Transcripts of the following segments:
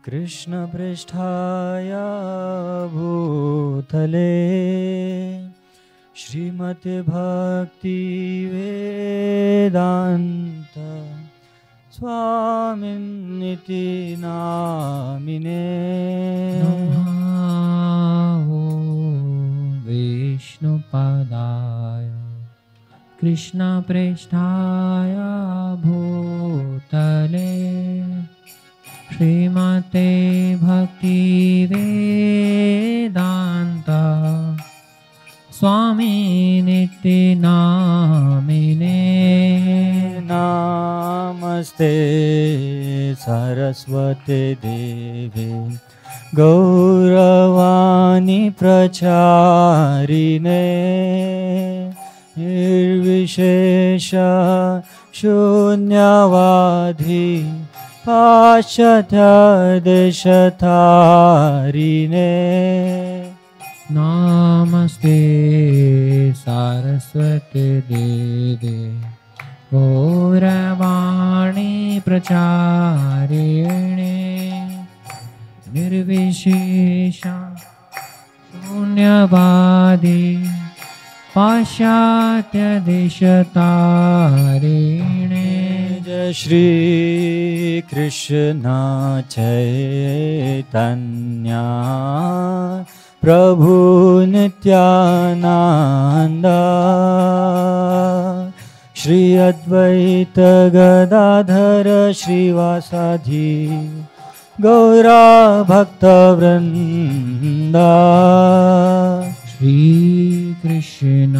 कृष्णपृष्ठाय भूतले श्रीमते भक्ति वेदांत स्वामिन्निति नामिने नमो विष्णुपदाय कृष्णपृष्ठाय भूतले श्रीमते भक्ति वेदांत स्वामिनिति नामिने नमस्ते सरस्वते देवे गौरवाणी प्रचारिणे निर्विशेष शून्यवादी पाश्चात्य देशतारिणे नमस्ते सरस्वती देवे गौरवाणी प्रचारिणे निर्विशेष शून्यवादी पाश्चात्य देशतारिणे जय श्री कृष्ण चैतन्य प्रभु नित्यानंद श्री अद्वैत गदाधर श्रीवासादि गौरा भक्तवृंद श्री कृष्ण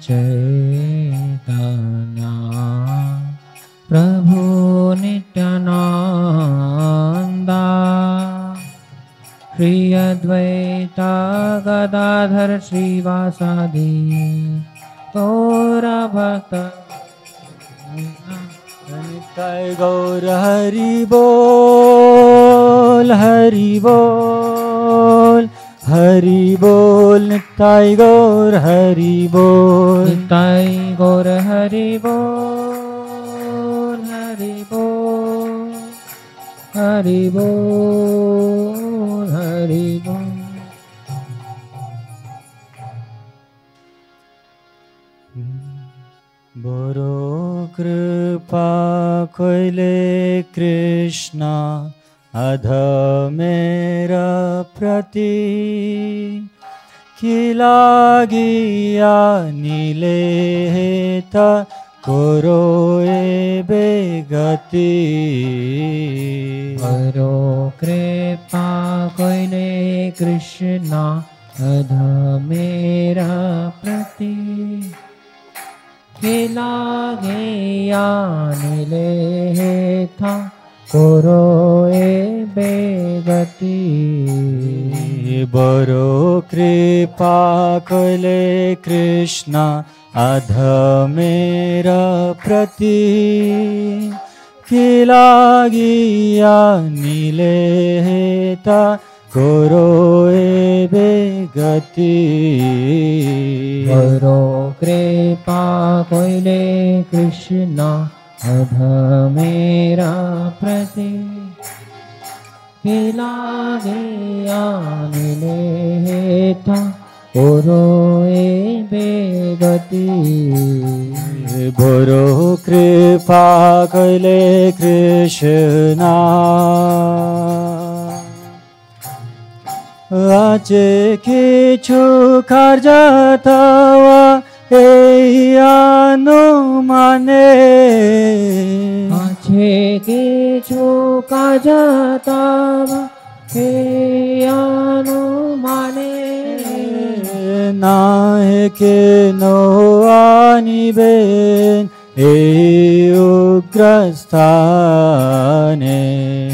चैतन्य प्रभु नित्यानंद श्री अद्वैत गदाधर श्रीवासादि गौरा भक्त निताय गौर हरि बोल हरि बोल हरि बोल निताय गौर हरि बोल निताय गौर हरि बोल हरि बोल हरि बोल हरि बोल। बरो कृपा कोइले कृष्णा अधमेरा प्रति खिलागिया नीले हेता करो ए बेगति बरो कृपा कोइले कृष्णा अध मेरा प्रति खिलागे नीले था करो ए बेगति बरो कृपा कोइले कृष्णा अध मेरा प्रति खिलागिया नीले हेता करो ए बेगति बरो कृपा कोइले कृष्णा अध मेरा प्रति खिलागे नीले था करो ए बेगति बरो कृपा कोइले कृष्णा आचे किछु कार्जतवा अनुमाने आचे किछु कार्जतवा अनुमाने नाहे के नो आनिबेन ए उग्रस्थाने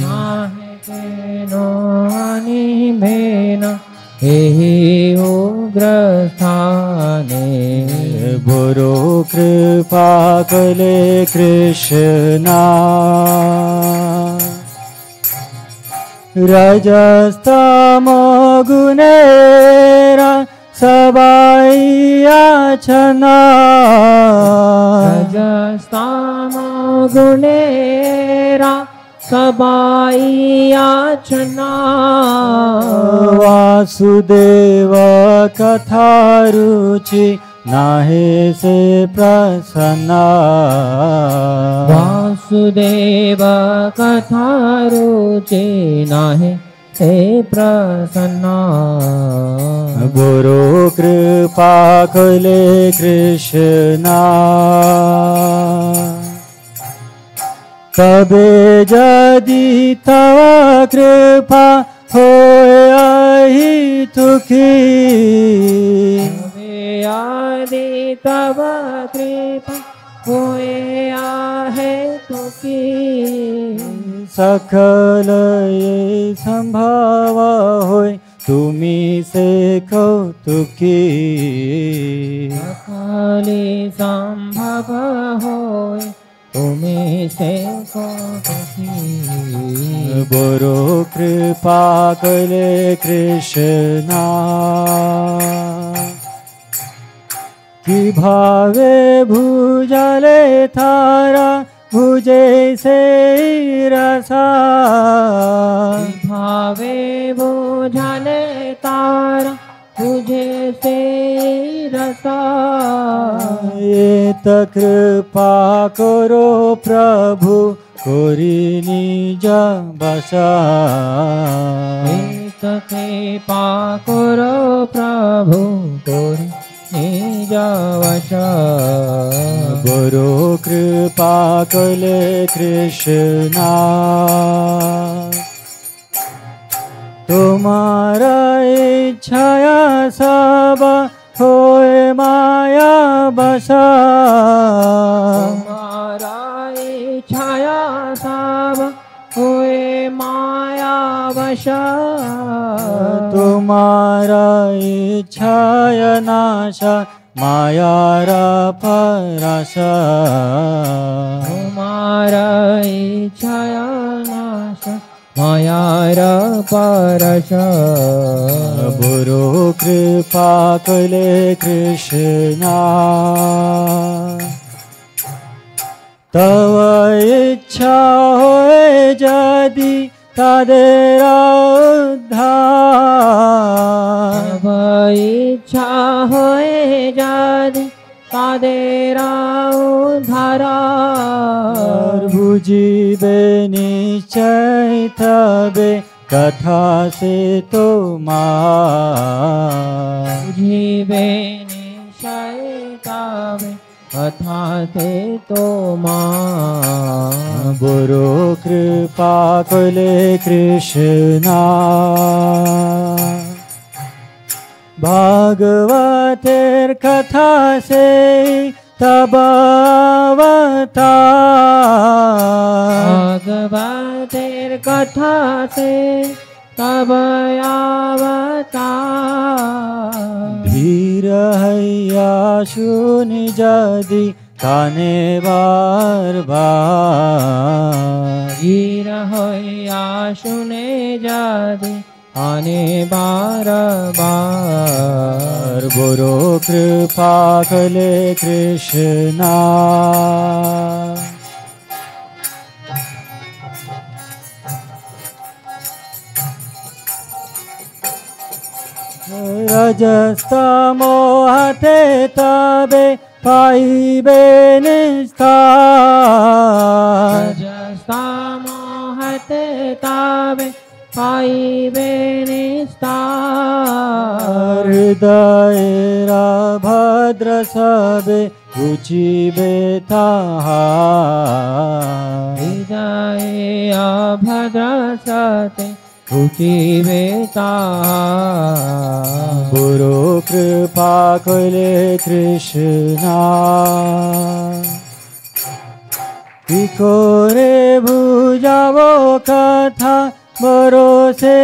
नाहे के नो आनिबेन ए उग्रस्थाने बरो कृपा कोइले कृष्णा रजस्तमो गुणेरा सबायाचना रजस्तमो गुणेरा सबाई याचना वासुदेव कथा रुचि नाहे से प्रसन्ना वासुदेव कथा रुचि नाहे से प्रसन्ना गुरु कृपा कले कृष्णा तबे यदि तव कृपा होय अहितुकी आदि तव कृपा होए आहे तुकी सकल ये संभव होय तुमी से कौतुकी सकले संभव होए तुमी से कौतुकी बरो कृपा कले कृष्णा कि भावे भुजले थारा भुजे से रसा भावे बुझले तारा तुझे से रसा एत कृपा करो प्रभु कोरी निज बसा एत कृपा करो प्रभु कोरी निज वशा बरो कृपा कले कृष्णा तुम्हारा इच्छाया सब होए माया बसा तुम्हारा छाया सब होए माया वशा तुम्हारा इच्छाया नाशा मायारा पराशा तुम्हारा छाया नाश मायार परशा बुरो कृपा कले कृष्णा तव इच्छा होए यदि तादेरा उद्धार तव इच्छा होए यदि तादेरा उद्धारा बुझिबे निश्चय तबे कथा से तो बुझिबे निश्चय तबे कथा से तो बुरो कृपा कले कृष्णा भागवतेर कथा से तब अवतार भागवतेर कथा से तब अवतार धीर हैया सुनि जदि काने बार बार धीर हैया सुने जदि आने बार बार बुरो कृपा कले कृष्णा रजस्तमो हते तबे पाइबे निस्तार रजस्तमो हते तबे पाइबे निस्तार हृदयेरा भद्र सबे रुचिबे ताहार हृदय अभद्र सते रुचिबे ताहार बुरो कृपा कले कृष्णा कि करे बुझावो कथा भरोसे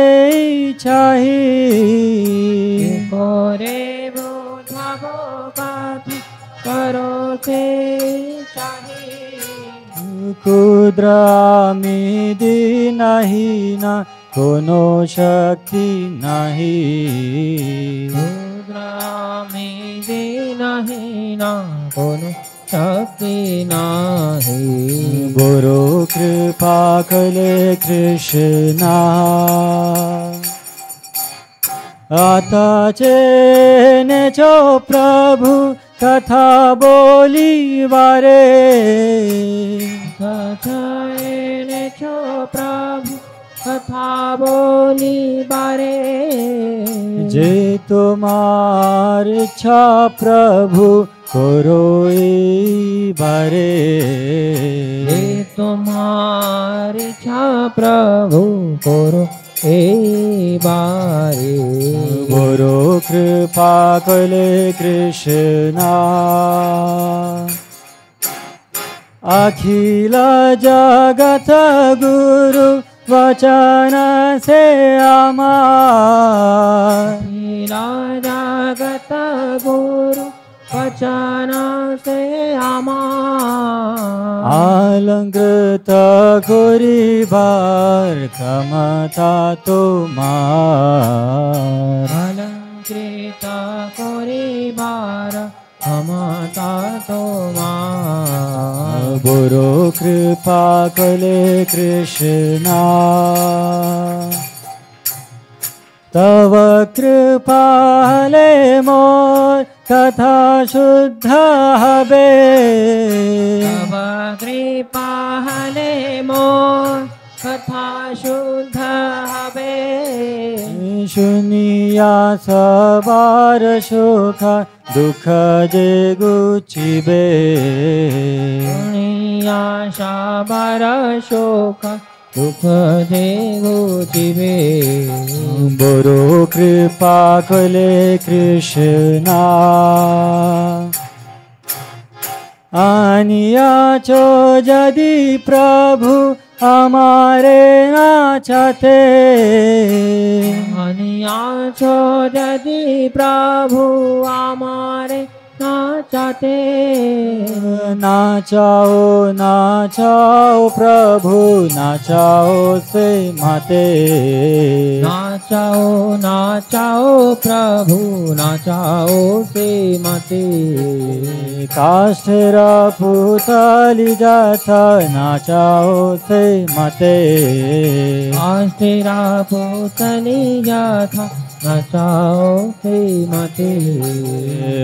चाहिए करे बुझावो कथा भरोसे चाहिए कुद्रामी नहीं ना कोनो शक्ति नहीं रुद्रामी दे नहीं ना कोनो शक्ति नाही। गुरु कृपा कले कृष्णा आता चेने चो प्रभु कथा बोली बारे। कथाएने छो प्रभु कथा बोली बारे। जे तुम्हार इच्छा प्रभु करो ई बारे। जे तुम्हारी इच्छा प्रभु करो ए बारे। गुरु कृपा कले कृष्णा अखिल जगत गुरु वचन से अमार। अखिल जगत गुरु वचन से अमार। अलंकृत गोरी बार क्षमता तुम्हार। अलंकृत कोरी बार क्षमता तुम्हार। गुरु कृपा कले कृष्णा तव कृपाले मोर कथा शुद्ध हबे। तव कृपा हले मोर कथा शुद्ध हबे। शुनिया सवार सुख दुख जे गुचिबे। दुनिया सवार सुख दुख जे गुचिबे। गुरु कृपा कले कृष्णा आनिया चो यदि प्रभु हमारे नाचते। अनिया छो यदि प्रभु हमारे नाचते। नाचाओ नाचाओ प्रभु नाचाओ से माते। नाचाओ नाचाओ प्रभु नाचाओ से मते। काष्ठरा पुतली जाता नाचाओ से मते। काष्ठरा पुतली जाता नाचाओ से मते।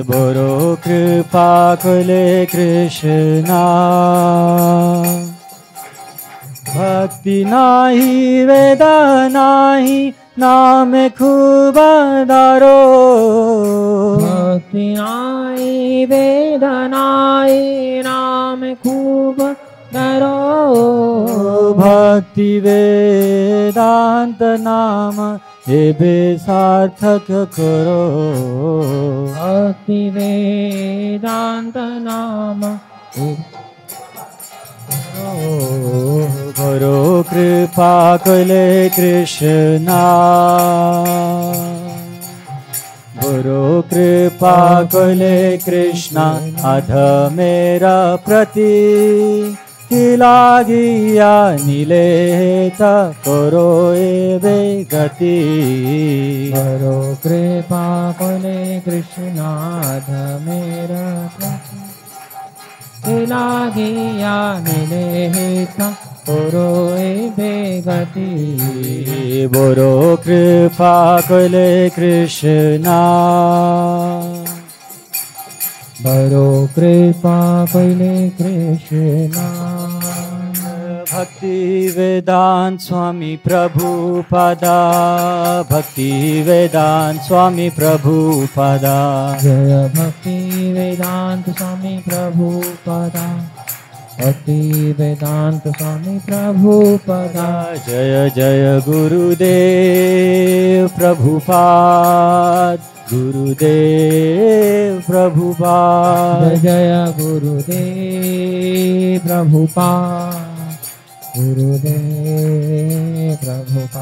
गुरु कृपा कले कृष्णा भक्ति नाही वेद नाही नाम खूब दारो। भक्ति नाई वेद नाई नाम खूब डरो। भक्ति वेदांत नाम एबे सार्थक करो। भक्ति वेदांत नाम गुरु कृपा कले कृष्णा गुरु कृपा कले कृष्णा अध मेरा प्रति लागिया नीलेता करो एवे गति। करो कृपा कले कृष्णाध मेरा लागिया निलेता करो एवे गति। गुरु कृपा कले कृष्णा करो कृपा कले कृष्णा। भक्ति वेदांत स्वामी प्रभुपादा। भक्ति वेदांत स्वामी प्रभुपादा। जय भक्ति वेदांत स्वामी प्रभुपादा। भक्ति वेदांत स्वामी प्रभुपादा। जय जय गुरुदेव प्रभुपाद। गुरुदेव प्रभुपाद। जय जय गुरुदेव प्रभुपाद। गुरुदेव प्रभुपाद।